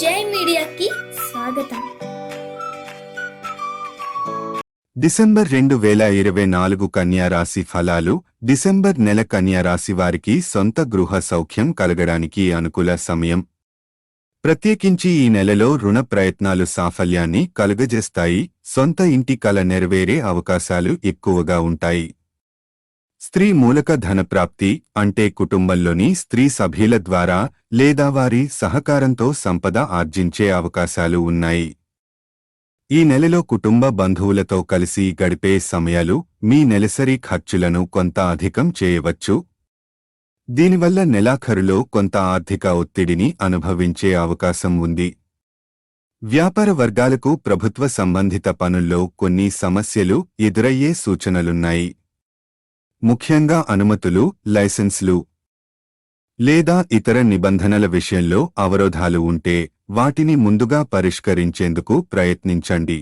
జై మీడియాకి స్వాగతం. డిసెంబర్ 2024 కన్యా రాశి ఫలాలు. డిసెంబర్ నెల కన్యా రాశి వారికి సొంత గృహ సౌఖ్యం కలగడానికి అనుకూల సమయం. ప్రత్యేకించి ఈ నెలలో రుణ ప్రయత్నాలు సాఫల్యాన్ని కలుగజేస్తాయి. సొంత ఇంటి కల నెరవేరే అవకాశాలు ఎక్కువగా ఉంటాయి. స్త్రీ మూలక ధనప్రాప్తి అంటే కుటుంబంలోని స్త్రీ సభ్యుల ద్వారా లేదా వారి సహకారంతో సంపద ఆర్జించే అవకాశాలు ఉన్నాయి. ఈ నెలలో కుటుంబ బంధువులతో కలిసి గడిపే సమయాలు మీ నెలసరి ఖర్చులను కొంత అధికం చేయవచ్చు. దీనివల్ల నెలాఖరులో కొంత ఆర్థిక ఒత్తిడిని అనుభవించే అవకాశం ఉంది. వ్యాపార వర్గాలకు ప్రభుత్వ సంబంధిత పనుల్లో కొన్ని సమస్యలు ఎదురయ్యే సూచనలున్నాయి. ముఖ్యంగా అనుమతులు, లైసెన్సులు లేదా ఇతర నిబంధనల విషయంలో అవరోధాలు ఉంటే వాటిని ముందుగా పరిష్కరించేందుకు ప్రయత్నించండి.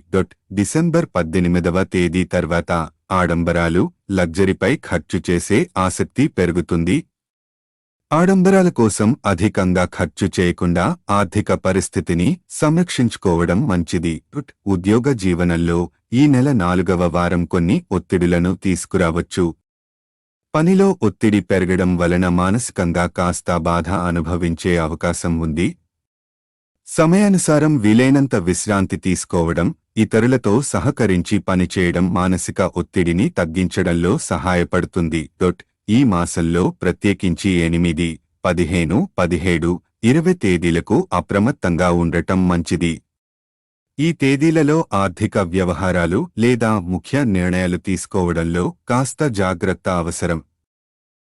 డిసెంబర్ 18వ తేదీ తర్వాత ఆడంబరాలు, లగ్జరీపై ఖర్చు చేసే ఆసక్తి పెరుగుతుంది. ఆడంబరాల కోసం అధికంగా ఖర్చు చేయకుండా ఆర్థిక పరిస్థితిని సంరక్షించుకోవడం మంచిది. ఉద్యోగ జీవనంలో ఈ నెల 4వ వారం కొన్ని ఒత్తిడులను తీసుకురావచ్చు. పనిలో ఒత్తిడి పెరగడం వలన మానసికంగా కాస్త బాధ అనుభవించే అవకాశం ఉంది. సమయానుసారం వీలైనంత విశ్రాంతి తీసుకోవడం, ఇతరులతో సహకరించి పనిచేయడం మానసిక ఒత్తిడిని తగ్గించడంలో సహాయపడుతుంది. ఈ మాసంలో ప్రత్యేకించి 8, 15, 17, 20 తేదీలకు అప్రమత్తంగా ఉండటం మంచిది. ఈ తేదీలలో ఆర్థిక వ్యవహారాలు లేదా ముఖ్య నిర్ణయాలు తీసుకోవడంలో కాస్త జాగ్రత్త అవసరం.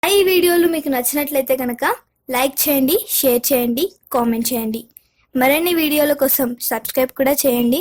ఈ వీడియోలు మీకు నచ్చినట్లయితే కనుక లైక్ చేయండి, షేర్ చేయండి, కామెంట్ చేయండి. మరిన్ని వీడియోల కోసం సబ్స్క్రైబ్ కూడా చేయండి.